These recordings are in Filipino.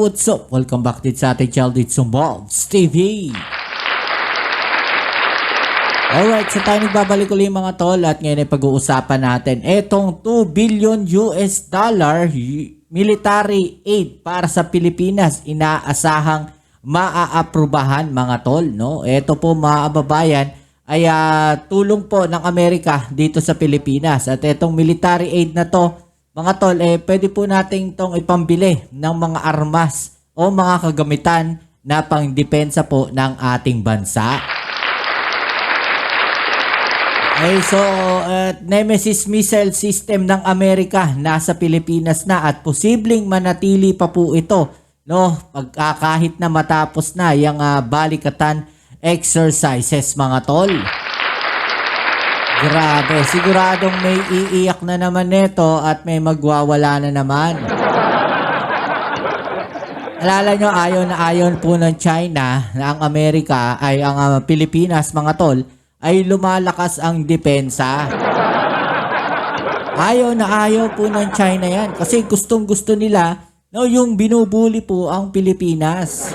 what's up? Welcome back din sa ating channel dito sa Bobs TV. Alright, so tayo nagbabalik ulit mga tol at ngayon ay pag-uusapan natin etong 2 billion US dollar military aid para sa Pilipinas inaasahang maaaprubahan mga tol, no? Ito po mga kababayan ay tulong po ng Amerika dito sa Pilipinas at etong military aid na to mga tol, pwede po natin itong ipambili ng mga armas o mga kagamitan na pangdepensa po ng ating bansa. So, Nemesis missile system ng Amerika nasa Pilipinas na at posibleng manatili pa po ito, no? Kahit na matapos na yung balikatan exercises mga tol. Grabe, siguradong may iiyak na naman nito at may magwawala na naman. Alala nyo, ayon po ng China na ang Amerika ay ang Pilipinas mga tol ay lumalakas ang depensa. Ayaw po ng China yan kasi gustong gusto nila no, yung binubuli po ang Pilipinas.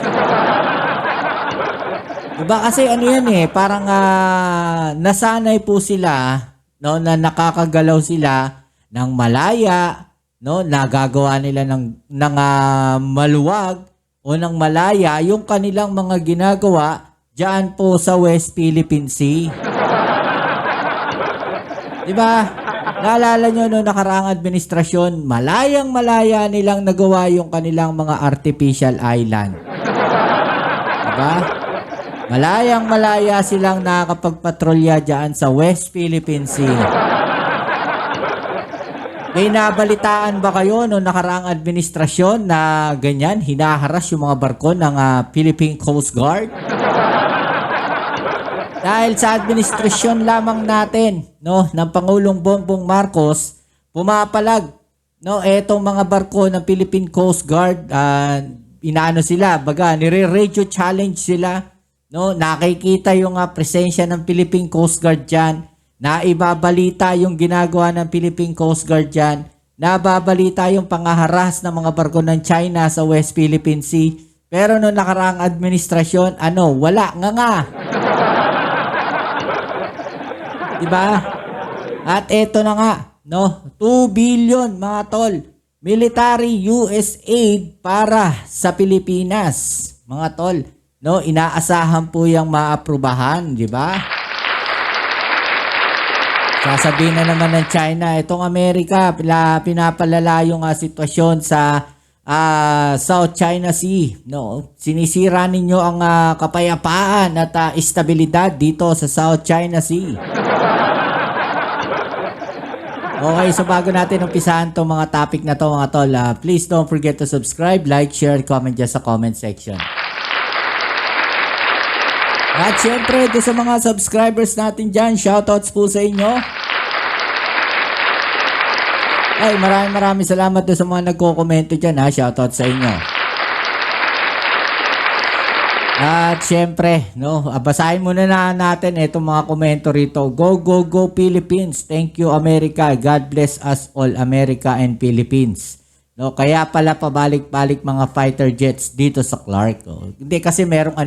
Diba kasi ano yan parang nasanay po sila no, na nakakagalaw sila ng malaya, no, nagagawa nila ng maluwag o ng malaya yung kanilang mga ginagawa diyan po sa West Philippine Sea. Diba? Naalala nyo no nakaraang administrasyon, malayang malaya nilang nagawa yung kanilang mga artificial island. Diba? Malayang malaya silang nakakapagpatrolya dyan sa West Philippine Sea. May nabalitaan ba kayo no nakaraang administrasyon na ganyan, hinaharas yung mga barko ng Philippine Coast Guard? Dahil sa administrasyon lamang natin no, ng Pangulong Bongbong Marcos, pumapalag no, etong mga barko ng Philippine Coast Guard, inaano sila, baga, nire-radio challenge sila. No, nakikita yung presensya ng Philippine Coast Guard dyan, naibabalita yung ginagawa ng Philippine Coast Guard dyan, nababalita yung pangaharas ng mga barko ng China sa West Philippine Sea. Pero no nakaraang administrasyon, wala nga. Diba? At eto na nga, no, 2 billion mga tol, military US aid para sa Pilipinas, mga tol. No, inaasahan po yung maaprubahan, di ba? Sasabihin na naman ng China, itong Amerika, pinapalala yung sitwasyon sa South China Sea. No, sinisira ninyo ang kapayapaan at estabilidad dito sa South China Sea. Okay, so bago natin umpisahan itong mga topic na to mga tol, please don't forget to subscribe, like, share, comment dyan sa comment section. At syempre, sa mga subscribers natin dyan, shoutouts po sa inyo. Ay, maraming salamat sa mga nagko-komento dyan shoutouts sa inyo. At syempre, no, basahin muna natin itong mga komento rito. Go, go, go Philippines. Thank you America. God bless us all America and Philippines. No, kaya pala pabalik-balik mga fighter jets dito sa Clark. Hindi kasi merong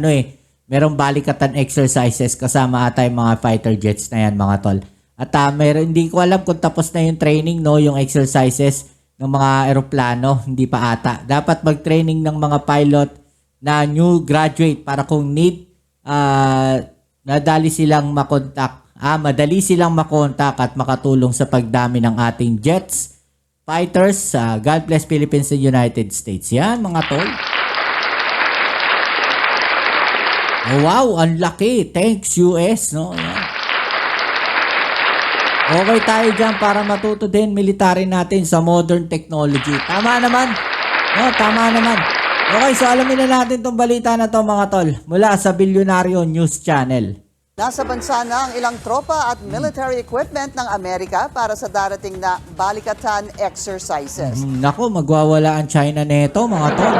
merong balikatan exercises kasama ata yung mga fighter jets na yan mga tol. At hindi ko alam kung tapos na yung training, no, yung exercises ng mga eroplano, hindi pa ata. Dapat mag-training ng mga pilot na new graduate para kung need, madali silang makontak at makatulong sa pagdami ng ating jets, fighters. God bless Philippines and United States. Yan mga tol. Oh, wow, ang laki. Thanks US, no? Yan. Okay tayo dyan para matuto din military natin sa modern technology. Tama naman. No, tama naman. Okay, so alamin na natin tong balita na to mga tol mula sa Bilyonaryo News Channel. Nasa bansa na ang ilang tropa at military equipment ng Amerika para sa darating na balikatan exercises. Nako, magwawala ang China neto mga tol.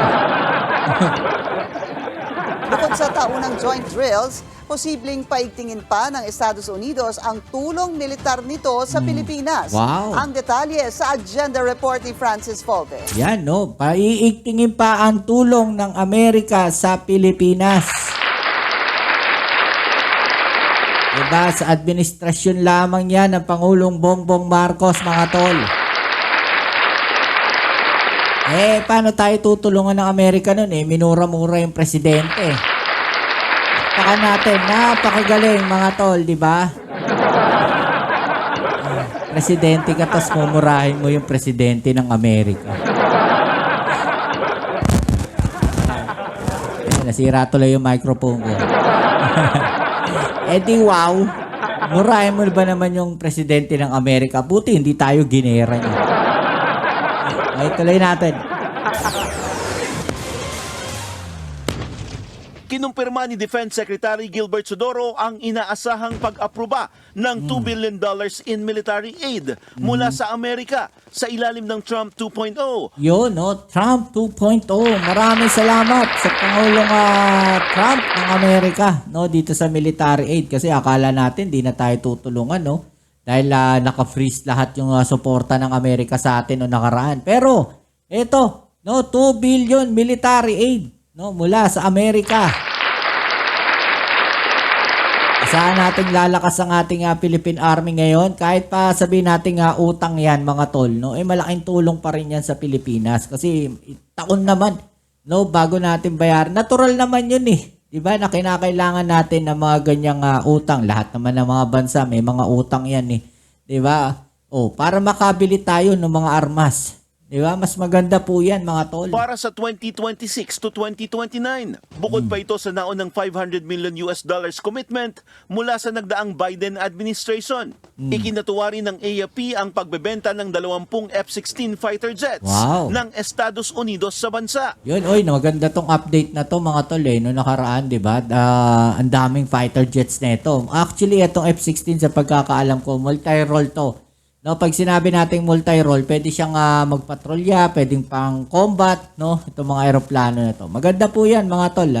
Bukod sa taunang joint drills, posibleng paigtingin pa ng Estados Unidos ang tulong militar nito sa Pilipinas. Wow. Ang detalye sa Agenda Report ni Francis Volpe. Yan, no? Paiigtingin pa ang tulong ng Amerika sa Pilipinas. Diba? Sa administrasyon lamang yan ng Pangulong Bongbong Marcos, mga tol. Paano tayo tutulungan ng Amerika nun? Minura-mura yung presidente. Taka natin, napakagaling mga tol, di ba? Presidente ka, tapos mumurahin mo yung presidente ng Amerika. Nasira tuloy yung microphone ko. Di wow. Murahin mo ba naman yung presidente ng Amerika? Buti hindi tayo ginera niya. Ay, tuloy natin. Kinumpirma ni Defense Secretary Gilbert Sodoro ang inaasahang pag-aproba ng $2 billion in military aid mula sa Amerika sa ilalim ng Trump 2.0. Yun, no? Trump 2.0. Maraming salamat sa Pangulong Trump ng Amerika, no? Dito sa military aid. Kasi akala natin di na tayo tutulungan, no? Dahil naka-freeze lahat yung suporta ng Amerika sa atin no nakaraan. Pero, eto, no? 2 billion military aid, no? Mula sa Amerika. Saan natin lalakas ang ating Philippine Army ngayon? Kahit pa sabihin natin utang yan mga tol, no? Malaking tulong pa rin yan sa Pilipinas. Kasi taon naman, no? Bago natin bayaran. Natural naman yun eh. Diba? Na kinakailangan natin ng mga ganyang utang. Lahat naman ng mga bansa may mga utang yan eh. Diba? Para makabili tayo ng mga armas. Diba? Mas maganda po yan mga tol. Para sa 2026 to 2029. Bukod pa ito sa naunang $500 million commitment mula sa nagdaang Biden administration. Ikinatuwa rin ng AFP ang pagbebenta ng 20 F-16 fighter jets ng Estados Unidos sa bansa. Yun, maganda tong update na to mga tol no nakaraan, diba? Ang daming fighter jets na ito. Actually, itong F-16 sa pagkakaalam ko, multi-role to. No, pag sinabi nating multi-role, pwede siyang magpatrolya, pwedeng pang combat, no? Itong mga eroplano na to. Maganda po 'yan, mga tol,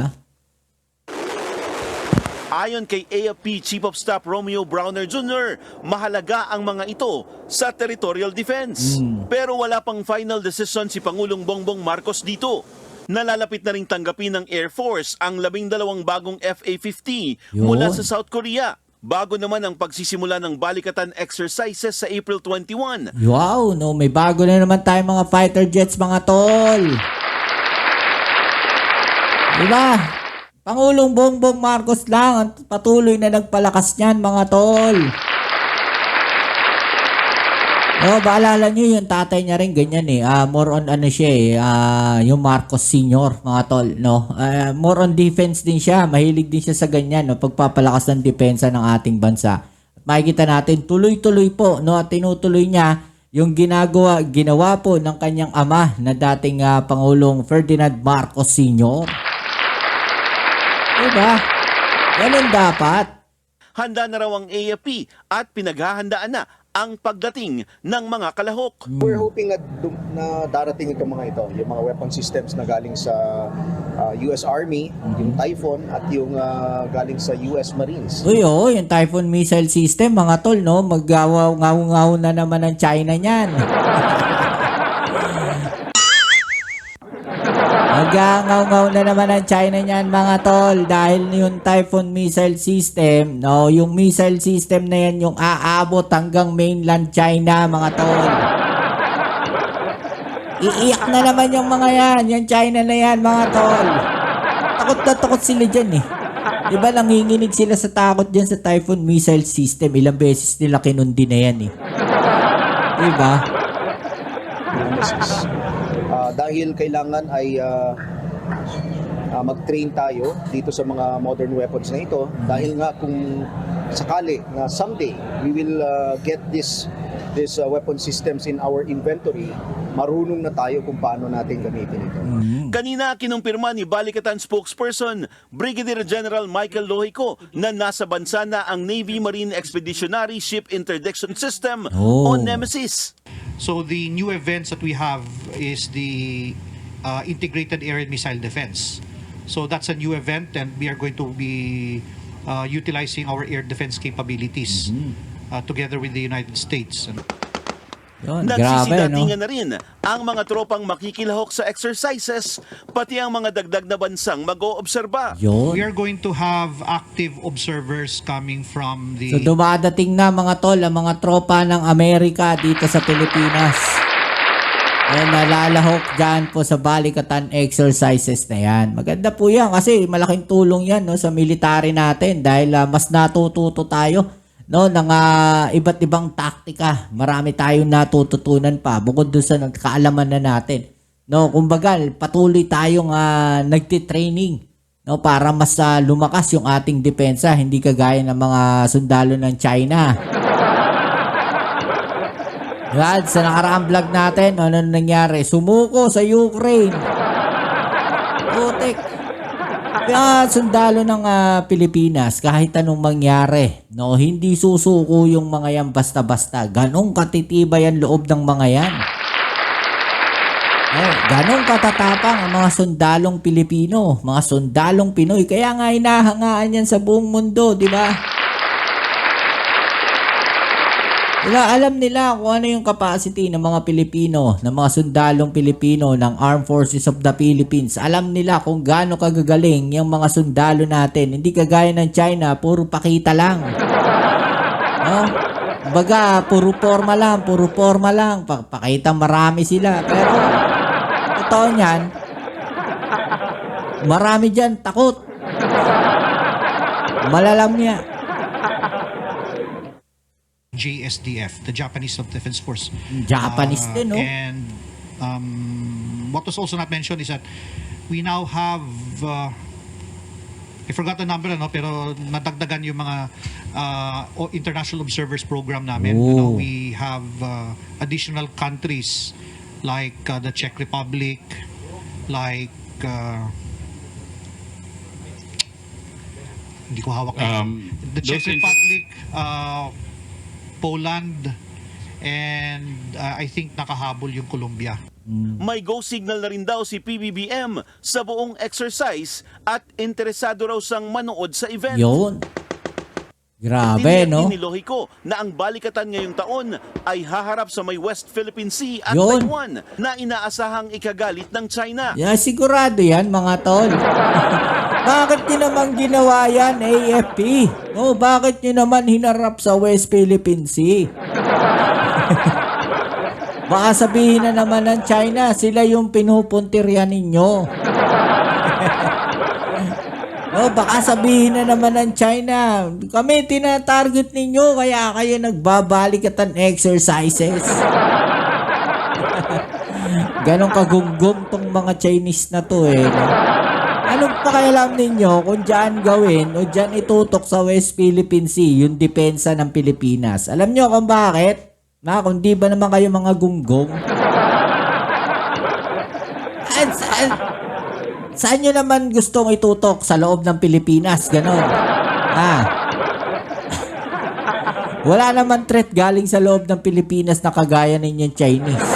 Ayon kay AFP Chief of Staff Romeo Browner Jr., mahalaga ang mga ito sa territorial defense. Pero wala pang final decision si Pangulong Bongbong Marcos dito. Nalalapit na ring tanggapin ng Air Force ang 12 bagong FA-50 mula sa South Korea. Bago naman ang pagsisimula ng balikatan exercises sa April 21. Wow, no, may bago na naman tayong mga fighter jets, mga tol. Diba? Pangulong Bongbong Marcos lang ang patuloy na nagpalakas niyan, mga tol. Baalala nyo yung tatay niya rin ganyan more on yung Marcos Sr., mga tol, no? More on defense din siya. Mahilig din siya sa ganyan, no? Pagpapalakas ng depensa ng ating bansa. At makikita natin, tuloy-tuloy po, no? At tinutuloy niya yung ginawa po ng kanyang ama na dating Pangulong Ferdinand Marcos Sr. Diba? Ganun dapat. Handa na raw ang AFP at pinaghahandaan na ang pagdating ng mga kalahok. We're hoping na darating itong mga ito, yung mga weapon systems na galing sa US Army, yung Typhoon at yung galing sa US Marines. Yung Typhoon missile system, mga tol, no? Mag-ngaw-ngaw na naman ang China niyan. Mag-ngaw-ngaw na naman ang China niyan, mga tol, dahil yung Typhoon missile system, no, yung missile system na yan yung aabot hanggang mainland China, mga tol. Iiyak na naman yung mga yan, yung China na yan, mga tol. Takot na takot sila dyan Diba nanginginig sila sa takot dyan sa Typhoon missile system. Ilang beses nila kinundi na yan Diba? Dahil kailangan ay mag-train tayo dito sa mga modern weapons na ito, dahil nga kung sakali na someday we will get this weapon systems in our inventory, marunong na tayo kung paano natin gamitin ito. Kanina kinumpirma ni Balikatan spokesperson Brigadier General Michael Lohico na nasa bansa na ang Navy Marine Expeditionary Ship Interdiction System o Nemesis. So the new events that we have is the Integrated Air and Missile Defense. So that's a new event, and we are going to be utilizing our air defense capabilities together with the United States. Yun, grabe, no? Nagsisidatingan na rin ang mga tropang makikilahok sa exercises, pati ang mga dagdag na bansang mag-oobserba. Yun. We are going to have active observers coming from So the dumadating na mga tol, ang mga tropa ng Amerika dito sa Pilipinas. Eh, nalalahok dyan po sa balikatan exercises na yan. Maganda po yan kasi malaking tulong yan, no, sa military natin dahil mas natututo tayo, no, ng iba't ibang taktika. Marami tayong natututunan pa bukod doon sa nagkaalaman na natin. No, kumbaga patuloy tayong nagti-training, no, para mas lumakas yung ating depensa, hindi kagaya ng mga sundalo ng China. Yan, sa nakaraang vlog natin, ano nangyari? Sumuko sa Ukraine. Putik. Kaya sundalo ng Pilipinas, kahit anong mangyari, no, hindi susuko yung mga yan basta-basta. Ganong katitibay ang loob ng mga yan. No, ganong katatapang ang mga sundalong Pilipino, mga sundalong Pinoy. Kaya nga hinahangaan yan sa buong mundo, di ba? Diba, alam nila kung ano yung capacity ng mga Pilipino, ng mga sundalong Pilipino ng Armed Forces of the Philippines. Alam nila kung gaano kagagaling yung mga sundalo natin. Hindi kagaya ng China, puro pakita lang. No? Baga, puro forma lang. Pakita marami sila. Pero, totoo niyan, marami dyan takot. Malalam niya. JSDF, the Japanese Self-Defense Force. Japanese din, no? And what was also not mentioned is that we now have, I forgot the number, no, pero nadagdagan yung mga international observers program namin. You know, we have additional countries like the Czech Republic, like hindi ko hawak na the Czech Republic, Poland, and I think nakahabol yung Colombia. May go signal na rin daw si PBBM sa buong exercise at interesado raw sang manood sa event. Yun. Grabe, no? Tiniyak din ni Lohiko na ang balikatan ngayong taon ay haharap sa may West Philippine Sea at Yun. Taiwan na inaasahang ikagalit ng China. Yeah, sigurado yan, mga tol. Bakit nyo naman ginawa yan, AFP? No, bakit nyo naman hinarap sa West Philippine Sea? Baka sabihin na naman ng China, sila yung pinupuntiryan ninyo. No, baka sabihin na naman ng China, kami tinatarget ninyo, kaya kayo nagbabalikatan exercises. Ganon kagunggong tong mga Chinese na to, eh. No? Anong pakialam ninyo kung dyan gawin o dyan itutok sa West Philippine Sea yung depensa ng Pilipinas? Alam nyo kung bakit? Kung di ba naman kayo mga gunggong? Saan nyo naman gustong itutok? Sa loob ng Pilipinas, ganon. Wala naman threat galing sa loob ng Pilipinas na kagaya ninyong Chinese.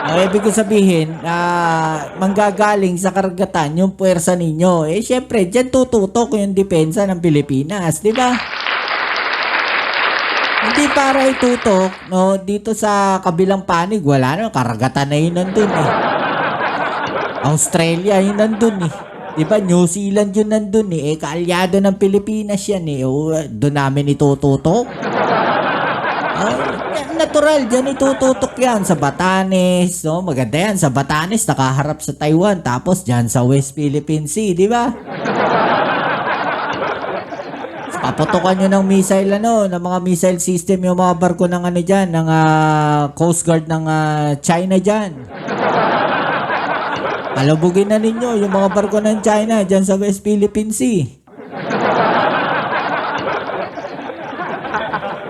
Ibig ko sabihin, manggagaling sa karagatan yung puwersa ninyo. Eh, syempre, dyan tututok yung depensa ng Pilipinas, di ba? Hindi para itutok, no, dito sa kabilang panig, wala na, karagatan na yun nandun, eh. Australia yun nandun, eh. Di ba, New Zealand yun nandun, eh. Kaalyado ng Pilipinas yan, eh. Doon namin itututok. Natural, dyan itututok yan sa Batanes, no? Maganda yan, sa Batanes, nakaharap sa Taiwan, tapos dyan sa West Philippine Sea, di ba? Paputukan nyo ng missile, ng mga missile system, yung mga barko ng dyan, ng Coast Guard ng China dyan. Alabugin na ninyo yung mga barko ng China dyan sa West Philippine Sea.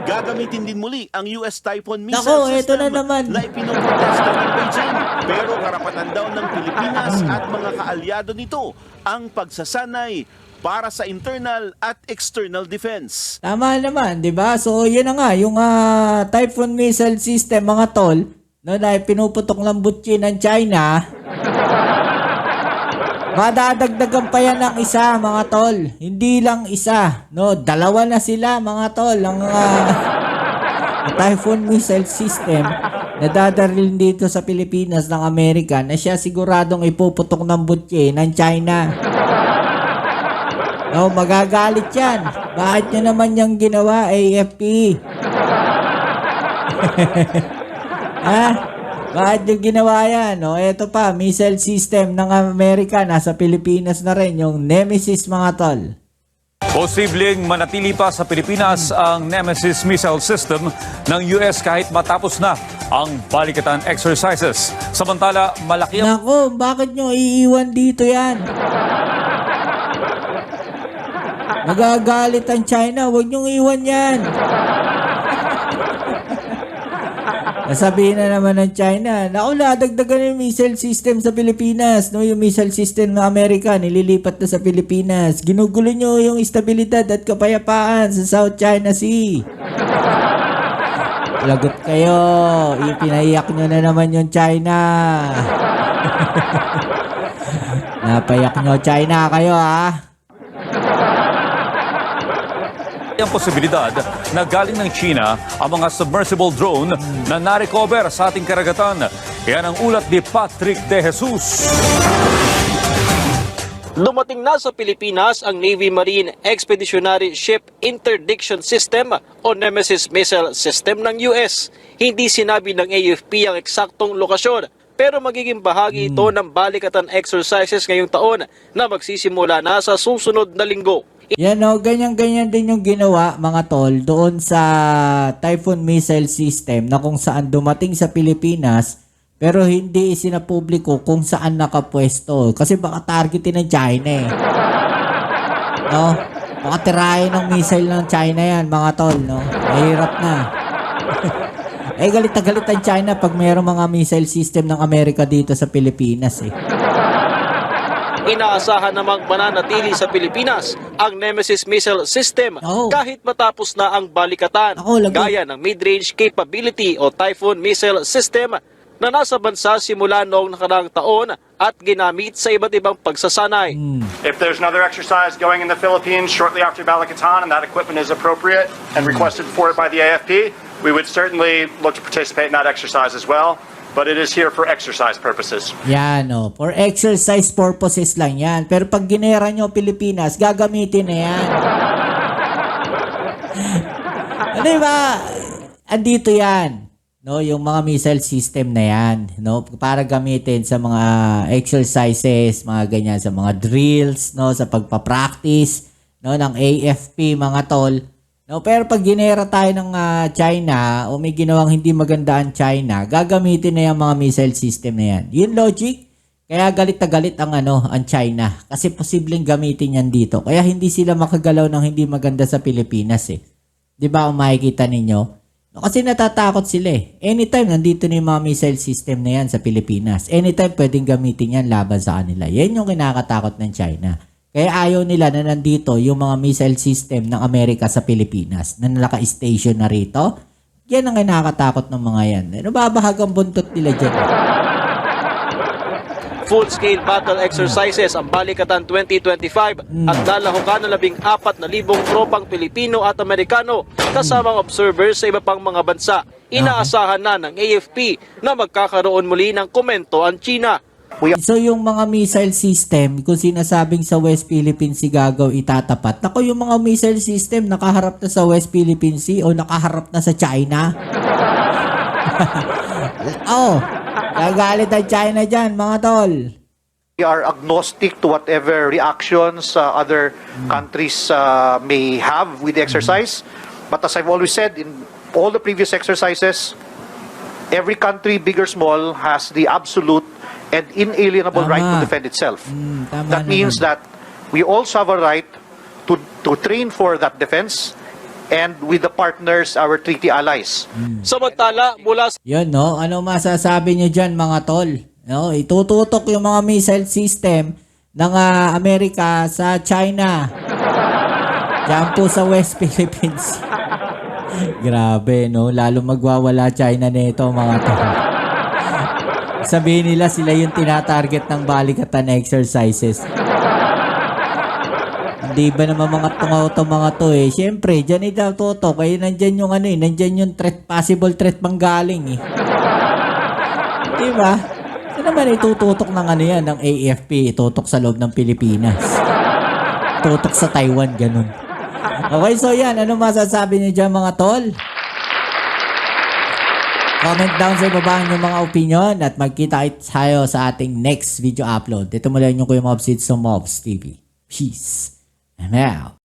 Gagamitin din muli ang US Typhoon missile Nako, system eto na naman. na ipinoprotesta ng Beijing. Pero karapatan daw ng Pilipinas at mga kaalyado nito ang pagsasanay para sa internal at external defense. Tama naman, di ba? So, yun na nga, yung Typhoon missile system, mga tol, no, na pinuputok ng butchi ng China, Madadagdagan pa yan ng isa, mga tol. Hindi lang isa, no? Dalawa na sila, mga tol. Ang Typhoon missile system na dadaril dito sa Pilipinas ng Amerika na siya siguradong ipuputok ng butye ng China. No, magagalit yan. Bakit nyo naman yung ginawa, AFP? Ha? Bakit yung ginawa yan? No, eto pa, missile system ng Amerika nasa Pilipinas na rin, yung Nemesis, mga tol. Posibleng manatili pa sa Pilipinas ang Nemesis missile system ng US kahit matapos na ang balikatan exercises. Samantala, malaki ang Nako, bakit nyo iiwan dito yan? Magagalit ang China, huwag nyo iwan yan. Nasabihin na naman ng China, naku, nadagdagan yung missile system sa Pilipinas. No, yung missile system ng Amerika, nililipat na sa Pilipinas. Ginugulo nyo yung estabilidad at kapayapaan sa South China Sea. Lagot kayo. Ipinaiyak nyo na naman yung China. Napayak nyo China kayo, ha? ang posibilidad na galing ng China ang mga submersible drone na narecover sa ating karagatan. Yan ang ulat ni Patrick De Jesus. Dumating na sa Pilipinas ang Navy Marine Expeditionary Ship Interdiction System o Nemesis Missile System ng US. Hindi sinabi ng AFP ang eksaktong lokasyon, pero magiging bahagi ito ng balikatan exercises ngayong taon na magsisimula na sa susunod na linggo. Yan o, ganyan-ganyan din yung ginawa, mga tol, doon sa Typhoon Missile System na kung saan dumating sa Pilipinas pero hindi isinapubliko kung saan nakapwesto. Kasi baka targetin ng China eh. No? Baka tirahin ng missile ng China yan, mga tol, no? Mahirap na. Eh, galit na galit ang China pag mayroong mga missile system ng Amerika dito sa Pilipinas eh. Inaasahan namang mananatili sa Pilipinas ang Nemesis Missile System kahit matapos na ang balikatan, gaya ng Mid-Range Capability o Typhoon Missile System na nasa bansa simula noong nakaraang taon at ginamit sa iba't ibang pagsasanay. If there's another exercise going in the Philippines shortly after Balikatan and that equipment is appropriate and requested for it by the AFP, we would certainly look to participate in that exercise as well. But it is here for exercise purposes. Yan o. For exercise purposes lang yan. Pero pag ginera nyo Pilipinas, gagamitin na yan. Ano ba? Andito yan. No, yung mga missile system na yan. No, para gamitin sa mga exercises, mga ganyan, sa mga drills, no, sa pagpa-practice, no, ng AFP, mga tol. No, pero pag ginera tayo ng China o may ginawang hindi maganda ang China, gagamitin na yung mga missile system na yan. Yun logic. Kaya galit na galit ang ang China kasi posibleng gamitin yan dito. Kaya hindi sila makagalaw ng hindi maganda sa Pilipinas eh. 'Di ba kung makikita ninyo? No, kasi natatakot sila eh. Anytime nandito na yung mga missile system na yan sa Pilipinas. Anytime pwedeng gamitin yan laban sa kanila. Yan yung kinakatakot ng China. Kaya ayaw nila na nandito yung mga missile system ng Amerika sa Pilipinas na naka-station na rito. Yan ang kinakatakot ng mga yan. Nababahag ang buntot nila dyan. Full-scale battle exercises ang Balikatan 2025 at lalahukan ng 14,000 tropang Pilipino at Amerikano kasamang observers sa iba pang mga bansa. Inaasahan na ng AFP na magkakaroon muli ng komento ang China. So yung mga missile system, kung sinasabing sa West Philippine Sea gagaw itatapat, ako yung mga missile system nakaharap na sa West Philippine Sea o nakaharap na sa China? Oh, gagalit ang China dyan, mga tol. We are agnostic to whatever reactions other countries may have with the exercise. But as I've always said, in all the previous exercises, every country, big or small, has the absolute and inalienable right to defend itself. That means that we also have a right to train for that defense and with the partners, our treaty allies. Samantala, mula sa Yun, no? Ano masasabi nyo dyan, mga tol? No? Itututok yung mga missile system ng Amerika sa China. Diyan po sa West Philippines. Grabe, no? Lalo magwawala China nito, mga tol. sabihin nila sila yung tinatarget ng balikatan exercises. Hindi ba naman mga tungaw to mga to eh. Siyempre, dyan daw tutok. Kaya nandyan yung ano eh. Nandyan yung threat, possible threat manggaling eh. Diba? Ano naman itututok ng ano yan, ng AFP. Itutok sa loob ng Pilipinas. Tutok sa Taiwan, ganun. Okay, so yan. Ano masasabi niyo dyan mga tol? Comment down sa ibaba yung mga opinion at magkita tayo sa ating next video upload. Dito mula yung Kuya Mobs, it's so Mobs TV. Peace. And now.